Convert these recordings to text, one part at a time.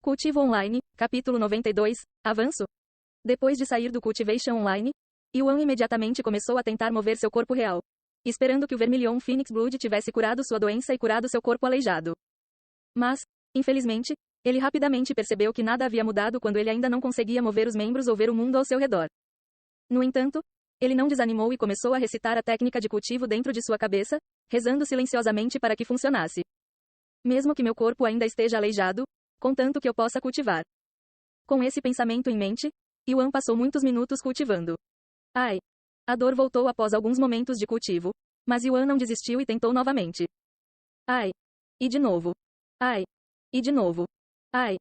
Cultivo Online, capítulo 92, avanço. Depois de sair do Cultivation Online, Yuan imediatamente começou a tentar mover seu corpo real, esperando que o Vermilion Phoenix Blood tivesse curado sua doença e curado seu corpo aleijado. Mas, infelizmente, ele rapidamente percebeu que nada havia mudado quando ele ainda não conseguia mover os membros ou ver o mundo ao seu redor. No entanto, ele não desanimou e começou a recitar a técnica de cultivo dentro de sua cabeça, rezando silenciosamente para que funcionasse. Mesmo que meu corpo ainda esteja aleijado, contanto que eu possa cultivar. Com esse pensamento em mente, Yuan passou muitos minutos cultivando. Ai! A dor voltou após alguns momentos de cultivo, mas Yuan não desistiu e tentou novamente. Ai! E de novo. Ai! E de novo. Ai!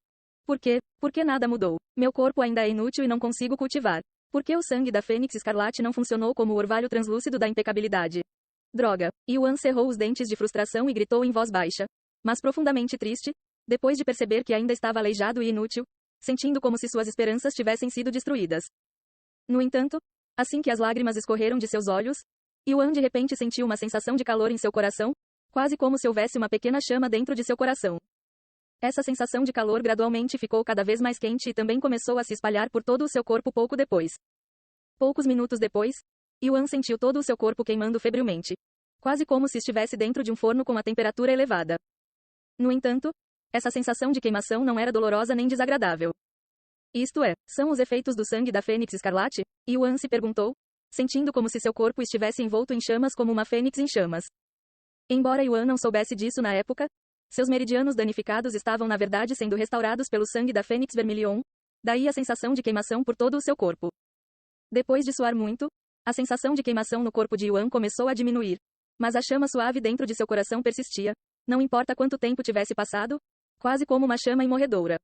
Por quê? Por que nada mudou? Meu corpo ainda é inútil e não consigo cultivar. Por que o sangue da Fênix Escarlate não funcionou como o orvalho translúcido da impecabilidade? Droga! Yuan cerrou os dentes de frustração e gritou em voz baixa, mas profundamente triste, depois de perceber que ainda estava aleijado e inútil, sentindo como se suas esperanças tivessem sido destruídas. No entanto, assim que as lágrimas escorreram de seus olhos, Yuan de repente sentiu uma sensação de calor em seu coração, quase como se houvesse uma pequena chama dentro de seu coração. Essa sensação de calor gradualmente ficou cada vez mais quente e também começou a se espalhar por todo o seu corpo pouco depois. Poucos minutos depois, Yuan sentiu todo o seu corpo queimando febrilmente, quase como se estivesse dentro de um forno com a temperatura elevada. No entanto, essa sensação de queimação não era dolorosa nem desagradável. Isto é, são os efeitos do sangue da Fênix Escarlate? Yuan se perguntou, sentindo como se seu corpo estivesse envolto em chamas como uma fênix em chamas. Embora Yuan não soubesse disso na época, seus meridianos danificados estavam na verdade sendo restaurados pelo sangue da Fênix Vermilion, daí a sensação de queimação por todo o seu corpo. Depois de suar muito, a sensação de queimação no corpo de Yuan começou a diminuir, mas a chama suave dentro de seu coração persistia, não importa quanto tempo tivesse passado, quase como uma chama imorredoura.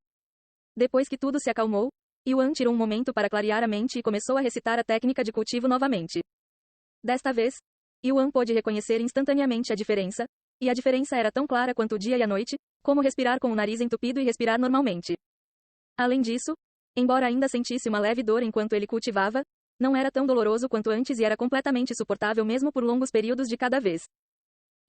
Depois que tudo se acalmou, Yuan tirou um momento para clarear a mente e começou a recitar a técnica de cultivo novamente. Desta vez, Yuan pôde reconhecer instantaneamente a diferença, e a diferença era tão clara quanto o dia e a noite, como respirar com o nariz entupido e respirar normalmente. Além disso, embora ainda sentisse uma leve dor enquanto ele cultivava, não era tão doloroso quanto antes e era completamente suportável mesmo por longos períodos de cada vez.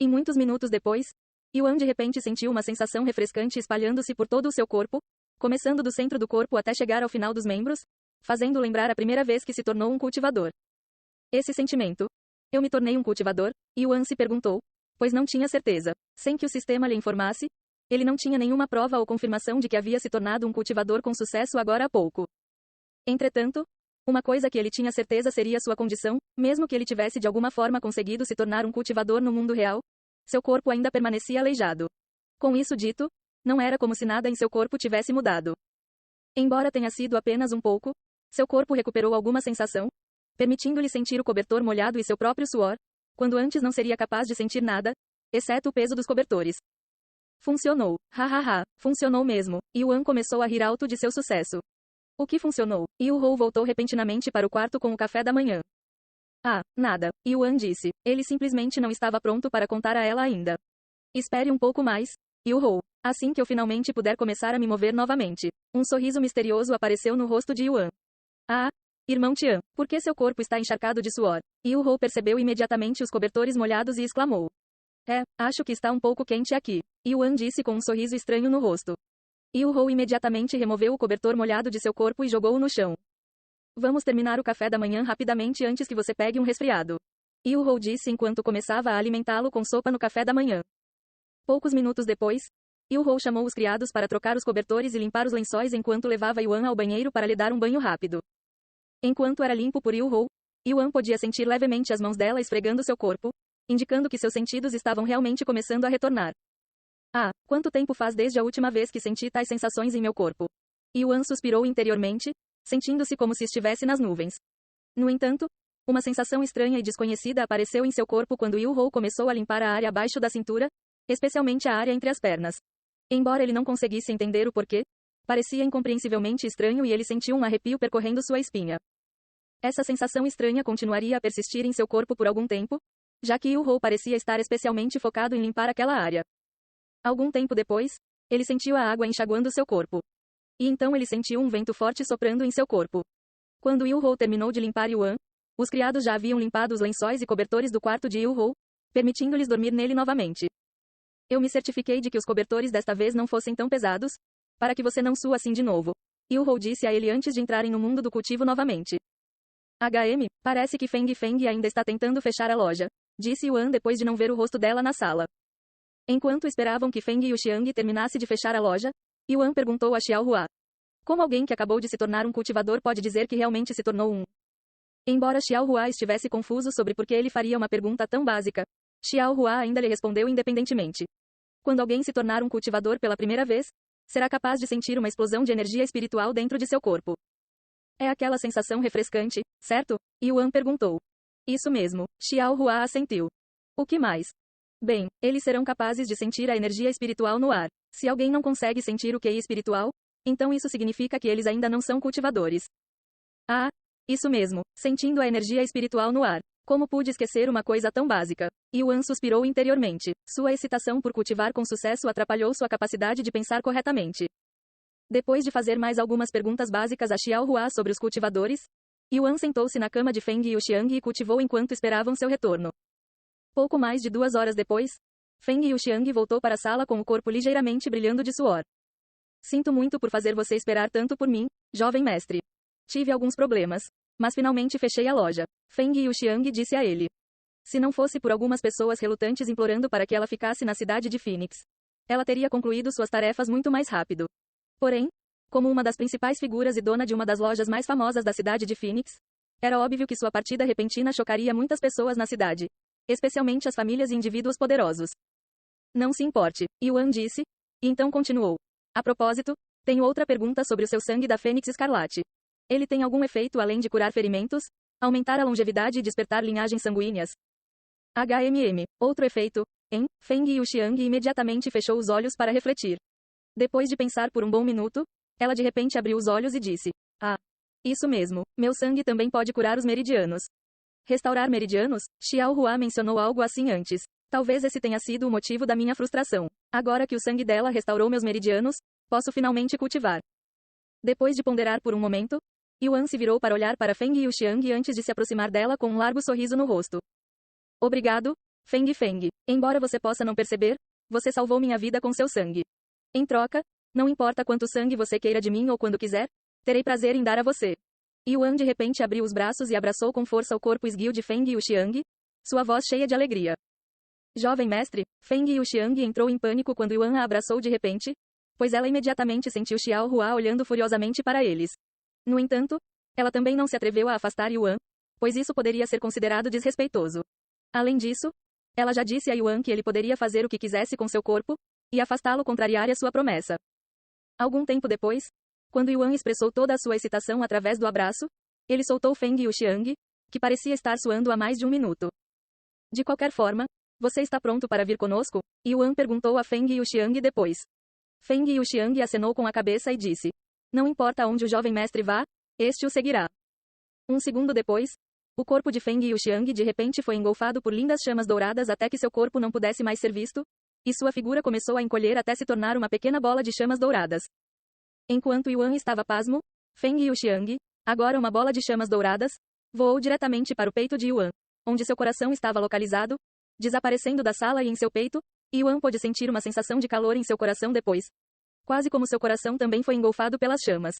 E muitos minutos depois, Yuan de repente sentiu uma sensação refrescante espalhando-se por todo o seu corpo, começando do centro do corpo até chegar ao final dos membros, fazendo lembrar a primeira vez que se tornou um cultivador. Esse sentimento. Eu me tornei um cultivador? Yuan se perguntou, pois não tinha certeza. Sem que o sistema lhe informasse, ele não tinha nenhuma prova ou confirmação de que havia se tornado um cultivador com sucesso agora há pouco. Entretanto, uma coisa que ele tinha certeza seria sua condição, mesmo que ele tivesse de alguma forma conseguido se tornar um cultivador no mundo real, seu corpo ainda permanecia aleijado. Com isso dito, não era como se nada em seu corpo tivesse mudado. Embora tenha sido apenas um pouco, seu corpo recuperou alguma sensação, permitindo-lhe sentir o cobertor molhado e seu próprio suor, quando antes não seria capaz de sentir nada, exceto o peso dos cobertores. Funcionou. Hahaha, funcionou mesmo. Yuan começou a rir alto de seu sucesso. O que funcionou? Yu-Hou voltou repentinamente para o quarto com o café da manhã. Ah, nada, Yuan disse. Ele simplesmente não estava pronto para contar a ela ainda. Espere um pouco mais, Yu-Hou. Assim que eu finalmente puder começar a me mover novamente. Um sorriso misterioso apareceu no rosto de Yuan. Ah, irmão Tian, por que seu corpo está encharcado de suor? Yu-Hou percebeu imediatamente os cobertores molhados e exclamou. Acho que está um pouco quente aqui. Yuan disse com um sorriso estranho no rosto. Yu-Hou imediatamente removeu o cobertor molhado de seu corpo e jogou-o no chão. Vamos terminar o café da manhã rapidamente antes que você pegue um resfriado. Yu-Hou disse enquanto começava a alimentá-lo com sopa no café da manhã. Poucos minutos depois, Yu-Hou chamou os criados para trocar os cobertores e limpar os lençóis enquanto levava Yuan ao banheiro para lhe dar um banho rápido. Enquanto era limpo por Yu-Hou, Yuan podia sentir levemente as mãos dela esfregando seu corpo, indicando que seus sentidos estavam realmente começando a retornar. Ah, quanto tempo faz desde a última vez que senti tais sensações em meu corpo? Yuan suspirou interiormente, sentindo-se como se estivesse nas nuvens. No entanto, uma sensação estranha e desconhecida apareceu em seu corpo quando Yu-Hou começou a limpar a área abaixo da cintura, especialmente a área entre as pernas. Embora ele não conseguisse entender o porquê, parecia incompreensivelmente estranho e ele sentiu um arrepio percorrendo sua espinha. Essa sensação estranha continuaria a persistir em seu corpo por algum tempo, já que Yu-Hou parecia estar especialmente focado em limpar aquela área. Algum tempo depois, ele sentiu a água enxaguando seu corpo. E então ele sentiu um vento forte soprando em seu corpo. Quando Yu-Hou terminou de limpar Yuan, os criados já haviam limpado os lençóis e cobertores do quarto de Yu-Hou, permitindo-lhes dormir nele novamente. Eu me certifiquei de que os cobertores desta vez não fossem tão pesados, para que você não sua assim de novo. Yu-Hou disse a ele antes de entrarem no mundo do cultivo novamente. Parece que Feng Feng ainda está tentando fechar a loja, disse Yuan depois de não ver o rosto dela na sala. Enquanto esperavam que Feng Yuxiang terminasse de fechar a loja, Yuan perguntou a Xiao Hua. Como alguém que acabou de se tornar um cultivador pode dizer que realmente se tornou um? Embora Xiao Hua estivesse confuso sobre por que ele faria uma pergunta tão básica, Xiao Hua ainda lhe respondeu independentemente. Quando alguém se tornar um cultivador pela primeira vez, será capaz de sentir uma explosão de energia espiritual dentro de seu corpo. É aquela sensação refrescante, certo? Yuan perguntou. Isso mesmo, Xiao Hua assentiu. O que mais? Bem, eles serão capazes de sentir a energia espiritual no ar. Se alguém não consegue sentir o QI espiritual, então isso significa que eles ainda não são cultivadores. Ah, isso mesmo, sentindo a energia espiritual no ar. Como pude esquecer uma coisa tão básica? Yuan suspirou interiormente. Sua excitação por cultivar com sucesso atrapalhou sua capacidade de pensar corretamente. Depois de fazer mais algumas perguntas básicas a Xiao Hua sobre os cultivadores, Yuan sentou-se na cama de Feng Yuxiang e cultivou enquanto esperavam seu retorno. Pouco mais de 2 horas depois, Feng Yuxiang voltou para a sala com o corpo ligeiramente brilhando de suor. Sinto muito por fazer você esperar tanto por mim, jovem mestre. Tive alguns problemas, mas finalmente fechei a loja. Feng Yuxiang disse a ele. Se não fosse por algumas pessoas relutantes implorando para que ela ficasse na cidade de Phoenix, ela teria concluído suas tarefas muito mais rápido. Porém, como uma das principais figuras e dona de uma das lojas mais famosas da cidade de Phoenix, era óbvio que sua partida repentina chocaria muitas pessoas na cidade, especialmente as famílias e indivíduos poderosos. Não se importe, Yuan disse, e então continuou. A propósito, tenho outra pergunta sobre o seu sangue da Fênix Escarlate. Ele tem algum efeito além de curar ferimentos, aumentar a longevidade e despertar linhagens sanguíneas? Outro efeito, hein? Feng Yuxiang imediatamente fechou os olhos para refletir. Depois de pensar por um bom minuto, ela de repente abriu os olhos e disse: Ah, isso mesmo, meu sangue também pode curar os meridianos. Restaurar meridianos? Xiao Hua mencionou algo assim antes. Talvez esse tenha sido o motivo da minha frustração. Agora que o sangue dela restaurou meus meridianos, posso finalmente cultivar. Depois de ponderar por um momento, Yuan se virou para olhar para Feng Yuxiang antes de se aproximar dela com um largo sorriso no rosto. Obrigado, Feng Feng. Embora você possa não perceber, você salvou minha vida com seu sangue. Em troca, não importa quanto sangue você queira de mim ou quando quiser, terei prazer em dar a você. Yuan de repente abriu os braços e abraçou com força o corpo esguio de Feng Yuxiang, sua voz cheia de alegria. Jovem mestre, Feng Yuxiang entrou em pânico quando Yuan a abraçou de repente, pois ela imediatamente sentiu Xiao Hua olhando furiosamente para eles. No entanto, ela também não se atreveu a afastar Yuan, pois isso poderia ser considerado desrespeitoso. Além disso, ela já disse a Yuan que ele poderia fazer o que quisesse com seu corpo, e afastá-lo contrariaria sua promessa. Algum tempo depois, quando Yuan expressou toda a sua excitação através do abraço, ele soltou Feng Yuxiang, que parecia estar suando há mais de um minuto. De qualquer forma, você está pronto para vir conosco? Yuan perguntou a Feng Yuxiang depois. Feng Yuxiang acenou com a cabeça e disse: Não importa onde o jovem mestre vá, este o seguirá. Um segundo depois, o corpo de Feng Yuxiang de repente foi engolfado por lindas chamas douradas até que seu corpo não pudesse mais ser visto, e sua figura começou a encolher até se tornar uma pequena bola de chamas douradas. Enquanto Yuan estava pasmo, Feng Yuxiang, agora uma bola de chamas douradas, voou diretamente para o peito de Yuan, onde seu coração estava localizado, desaparecendo da sala e em seu peito, Yuan pôde sentir uma sensação de calor em seu coração depois. Quase como seu coração também foi engolfado pelas chamas.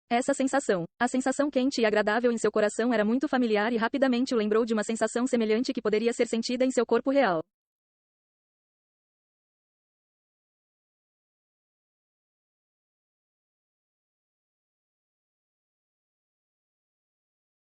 Essa sensação, a sensação quente e agradável em seu coração era muito familiar e rapidamente o lembrou de uma sensação semelhante que poderia ser sentida em seu corpo real.